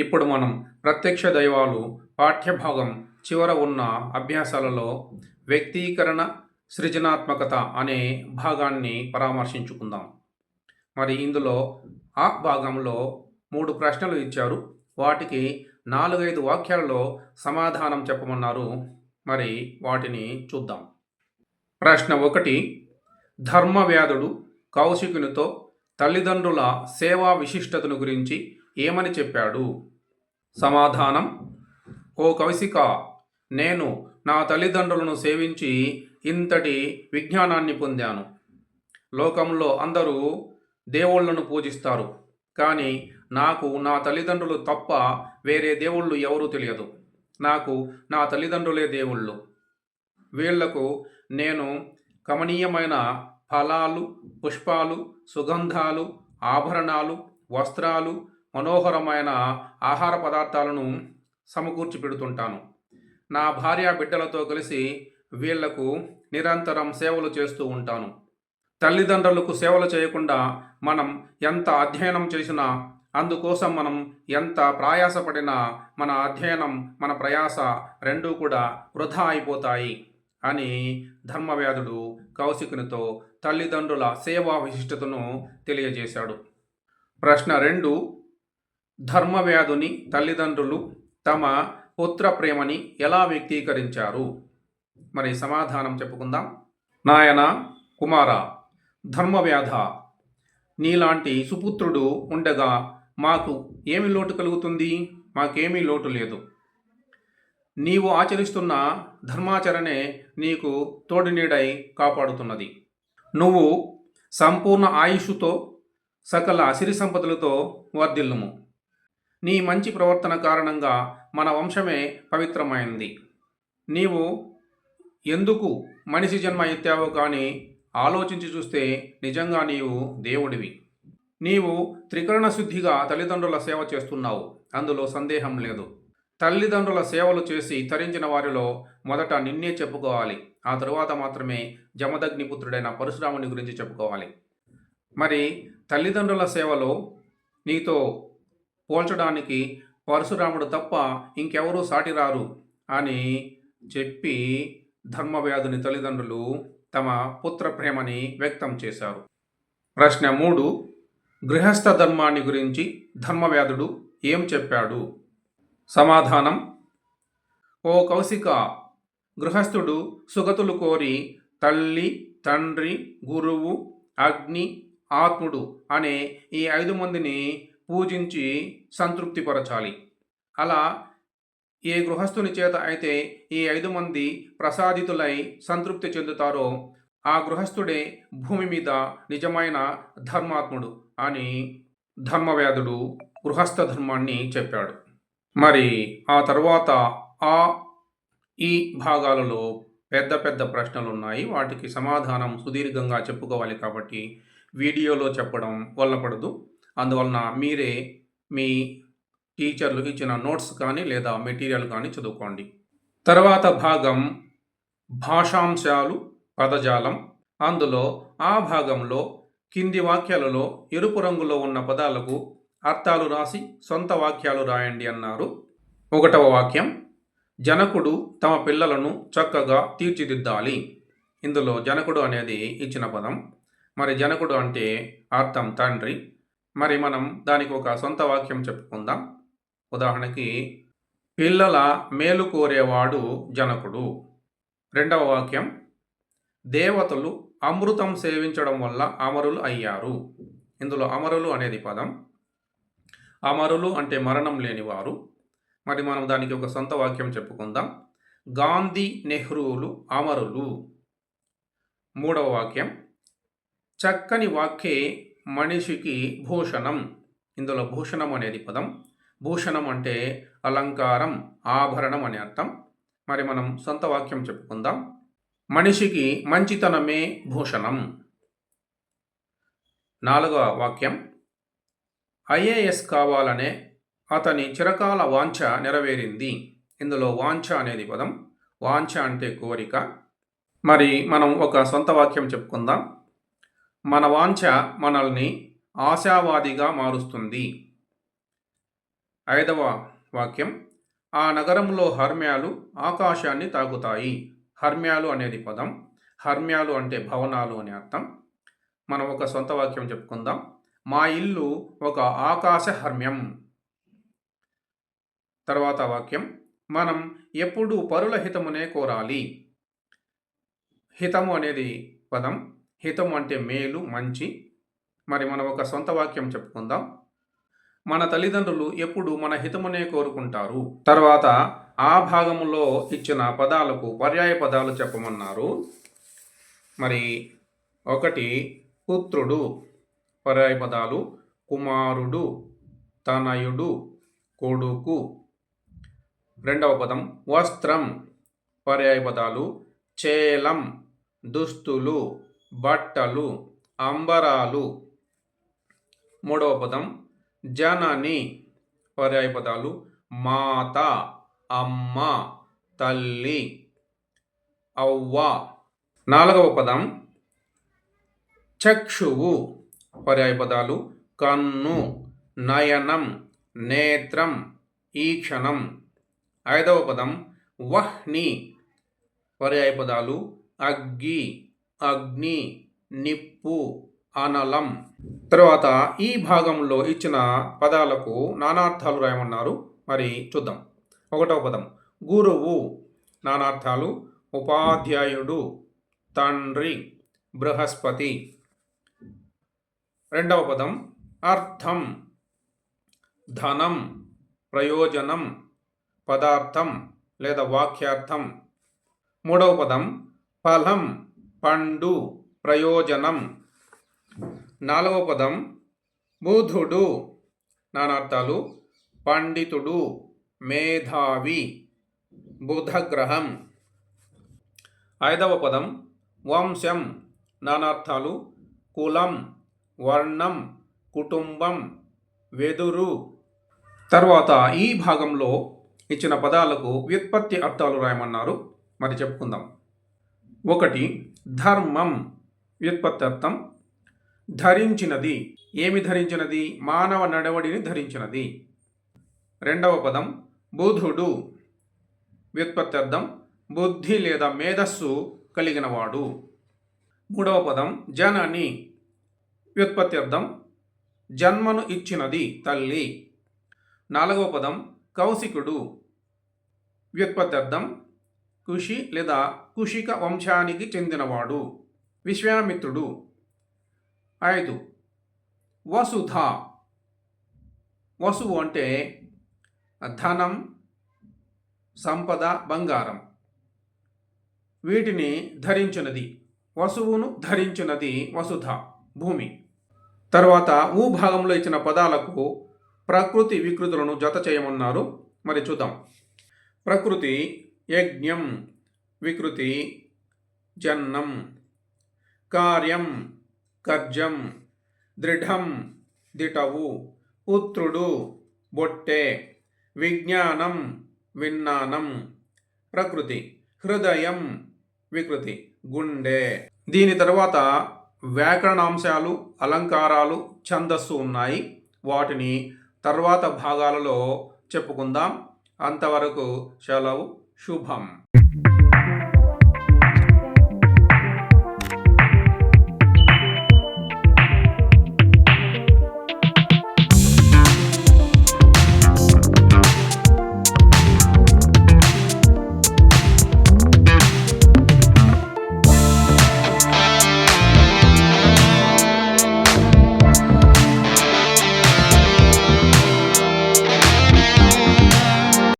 ఇప్పుడు మనం ప్రత్యక్ష దైవాలు పాఠ్యభాగం చివర ఉన్న అభ్యాసాలలో వ్యక్తీకరణ సృజనాత్మకత అనే భాగాన్ని పరామర్శించుకుందాం. మరి ఇందులో ఆ భాగంలో 3 ప్రశ్నలు ఇచ్చారు. వాటికి 4-5 వాక్యాలలో సమాధానం చెప్పమన్నారు. మరి వాటిని చూద్దాం. ప్రశ్న 1. ధర్మవ్యాధుడు కౌశికునితో తల్లిదండ్రుల సేవా విశిష్టతను గురించి ఏమని చెప్పాడు? సమాధానం: ఓ కౌశిక, నేను నా తల్లిదండ్రులను సేవించి ఇంతటి విజ్ఞానాన్ని పొందాను. లోకంలో అందరూ దేవుళ్లను పూజిస్తారు, కానీ నాకు నా తల్లిదండ్రులు తప్ప వేరే దేవుళ్ళు ఎవరూ తెలియదు. నాకు నా తల్లిదండ్రులే దేవుళ్ళు. వీళ్లకు నేను కమనీయమైన ఫలాలు, పుష్పాలు, సుగంధాలు, ఆభరణాలు, వస్త్రాలు, మనోహరమైన ఆహార పదార్థాలను సమకూర్చి పెడుతుంటాను. నా భార్య బిడ్డలతో కలిసి వీళ్లకు నిరంతరం సేవలు చేస్తూ ఉంటాను. తల్లిదండ్రులకు సేవలు చేయకుండా మనం ఎంత అధ్యయనం చేసినా, అందుకోసం మనం ఎంత ప్రయాసపడినా మన అధ్యయనం, మన ప్రయాస రెండూ కూడా వృధా అయిపోతాయి అని ధర్మవ్యాధుడు కౌశికునితో తల్లిదండ్రుల సేవా విశిష్టతను తెలియజేశాడు. ప్రశ్న 2. ధర్మవ్యాధుని తల్లిదండ్రులు తమ పుత్ర ప్రేమని ఎలా వ్యక్తీకరించారు? మరి సమాధానం చెప్పుకుందాం. నాయన, కుమార, ధర్మవ్యాధ, నీలాంటి సుపుత్రుడు ఉండగా మాకు ఏమి లోటు కలుగుతుంది? మాకేమీ లోటు లేదు. నీవు ఆచరిస్తున్న ధర్మాచరణే నీకు తోడునీడై కాపాడుతున్నది. నువ్వు సంపూర్ణ ఆయుష్తో సకల సిరి సంపదలతో వర్ధిల్లుము. నీ మంచి ప్రవర్తన కారణంగా మన వంశమే పవిత్రమైంది. నీవు ఎందుకు మనిషి జన్మ ఎత్తావో కానీ ఆలోచించి చూస్తే నిజంగా నీవు దేవుడివి. నీవు త్రికరణ శుద్ధిగా తల్లిదండ్రుల సేవ చేస్తున్నావు, అందులో సందేహం లేదు. తల్లిదండ్రుల సేవలు చేసి తరించిన వారిలో మొదట నిన్నే చెప్పుకోవాలి. ఆ తరువాత మాత్రమే జమదగ్నిపుత్రుడైన పరశురాముని గురించి చెప్పుకోవాలి. మరి తల్లిదండ్రుల సేవలో నీతో పోల్చడానికి పరశురాముడు తప్ప ఇంకెవరూ సాటిరారు అని చెప్పి ధర్మవ్యాధుని తల్లిదండ్రులు తమ పుత్ర ప్రేమని వ్యక్తం చేశారు. ప్రశ్న 3. గృహస్థ ధర్మాన్ని గురించి ధర్మవ్యాధుడు ఏం చెప్పాడు? సమాధానం: ఓ కౌశిక, గృహస్థుడు సుగతులు కోరి తల్లి, తండ్రి, గురువు, అగ్ని, ఆత్ముడు అనే ఈ 5 మందిని పూజించి సంతృప్తిపరచాలి. అలా ఏ గృహస్థుని చేత అయితే ఈ 5 మంది ప్రసాదితులై సంతృప్తి చెందుతారో ఆ గృహస్థుడే భూమి మీద నిజమైన ధర్మాత్ముడు అని ధర్మవ్యాధుడు గృహస్థ ధర్మాన్ని చెప్పాడు. మరి ఆ తర్వాత ఈ భాగాలలో పెద్ద పెద్ద ప్రశ్నలు ఉన్నాయి. వాటికి సమాధానం సుదీర్ఘంగా చెప్పుకోవాలి కాబట్టి వీడియోలో చెప్పడం వల్లపడదు. అందువలన మీరే మీ టీచర్లు ఇచ్చిన నోట్స్ కానీ లేదా మెటీరియల్ కానీ చదువుకోండి. తర్వాత భాగం భాషాంశాలు, పదజాలం. అందులో ఆ భాగంలో కింది వాక్యాలలో ఎరుపు రంగులో ఉన్న పదాలకు అర్థాలు రాసి సొంత వాక్యాలు రాయండి అన్నారు. 1వ వాక్యం: జనకుడు తమ పిల్లలను చక్కగా తీర్చిదిద్దాలి. ఇందులో జనకుడు అనేది ఇచ్చిన పదం. మరి జనకుడు అంటే అర్థం తండ్రి. మరి మనం దానికి ఒక సొంత వాక్యం చెప్పుకుందాం. ఉదాహరణకి, పిల్లల మేలు కోరేవాడు జనకుడు. 2వ వాక్యం: దేవతలు అమృతం సేవించడం వల్ల అమరులు అయ్యారు. ఇందులో అమరులు అనేది పదం. అమరులు అంటే మరణం లేనివారు. మరి మనం దానికి ఒక సొంత వాక్యం చెప్పుకుందాం. గాంధీ, నెహ్రూలు అమరులు. 3వ వాక్యం: చక్కని వాక్యే మనిషికి భూషణం. ఇందులో భూషణం అనేది పదం. భూషణం అంటే అలంకారం, ఆభరణం అని అర్థం. మరి మనం సొంత వాక్యం చెప్పుకుందాం. మనిషికి మంచితనమే భూషణం. 4వ వాక్యం: ఐఏఎస్ కావాలనే అతని చిరకాల వాంఛ నెరవేరింది. ఇందులో వాంఛ అనేది పదం. వాంఛ అంటే కోరిక. మరి మనం ఒక సొంత వాక్యం చెప్పుకుందాం. మన వాంఛ మనల్ని ఆశావాదిగా మారుస్తుంది. ఐదవ వాక్యం, ఆ నగరంలో హర్మ్యాలు ఆకాశాన్ని తాకుతాయి. హర్మ్యాలు అనేది పదం. హర్మ్యాలు అంటే భవనాలు అని అర్థం. మనం ఒక సొంత వాక్యం చెప్పుకుందాం. మా ఇల్లు ఒక ఆకాశ హర్మ్యం. తర్వాత వాక్యం, మనం ఎప్పుడూ పరుల హితమునే కోరాలి. హితము అనేది పదం. హితము అంటే మేలు, మంచి. మరి మనం ఒక సొంత వాక్యం చెప్పుకుందాం. మన తల్లిదండ్రులు ఎప్పుడు మన హితమునే కోరుకుంటారు. తర్వాత ఆ భాగంలో ఇచ్చిన పదాలకు పర్యాయ పదాలు చెప్పమన్నారు. మరి 1 పుత్రుడు, పర్యాయ పదాలు కుమారుడు, తనయుడు, కొడుకు. 2వ పదం వస్త్రం, పర్యాయ పదాలు చేలం, దుస్తులు, బట్టలు, అంబరాలు. 3వ పదం జనని, పర్యాయ పదాలు మాత, అమ్మ, తల్లి, అవ్వ. 4వ పదం చక్షువు, పర్యాయ పదాలు కన్ను, నయనం, నేత్రం, ఈక్షణం. 5వ పదం వహ్ని, పర్యాయ పదాలు అగ్గి, అగ్ని, నిప్పు, అనలం. తర్వాత ఈ భాగంలో ఇచ్చిన పదాలకు నానార్థాలు రాయమన్నారు. మరి చూద్దాం. 1వ పదం గురువు, నానార్థాలు ఉపాధ్యాయుడు, తండ్రి, బృహస్పతి. 2వ పదం అర్థం, ధనం, ప్రయోజనం, పదార్థం లేదా వాక్యార్థం. 3వ పదం ఫలం, పండు, ప్రయోజనం. 4వ పదం బుధుడు, నానార్థాలు పండితుడు, మేధావి, బుధగ్రహం. 5వ పదం వంశం, నానార్థాలు కులం, వర్ణం, కుటుంబం, వెదురు. తర్వాత ఈ భాగంలో ఇచ్చిన పదాలకు వ్యుత్పత్తి అర్థాలు రాయమన్నారు. మరి చెప్పుకుందాం. 1 ధర్మం, వ్యుత్పత్తి అర్థం ధరించినది. ఏమి ధరించినది? మానవ నడవడిని ధరించినది. 2వ పదం బుధుడు, వ్యుత్పత్తి అర్థం బుద్ధి లేదా మేధస్సు కలిగినవాడు. 3వ పదం జనని, వ్యుత్పత్తి అర్థం జన్మను ఇచ్చినది, తల్లి. 4వ పదం కౌశికుడు, వ్యుత్పత్తి అర్థం కుషి లేదా కుషిక వంశానికి చెందినవాడు, విశ్వామిత్రుడు. 5 వసుధ, వసువు అంటే ధనం, సంపద, బంగారం. వీటిని ధరించినది, వసువును ధరించినది వసుధ, భూమి. తర్వాత ఊ భాగంలో ఇచ్చిన పదాలకు ప్రకృతి వికృతులను జత చేయమన్నారు. మరి చూద్దాం. ప్రకృతి యజ్ఞం, వికృతి జన్నం, కార్యం కర్జం, దృఢం దిటవు, పుత్రుడు బొట్టె, విజ్ఞానం విజ్ఞానం. ప్రకృతి హృదయం, వికృతి గుండె. దీని తర్వాత వ్యాకరణాంశాలు, అలంకారాలు, ఛందస్సు ఉన్నాయి. వాటిని తర్వాత భాగాలలో చెప్పుకుందాం. అంతవరకు సెలవు. శుభం.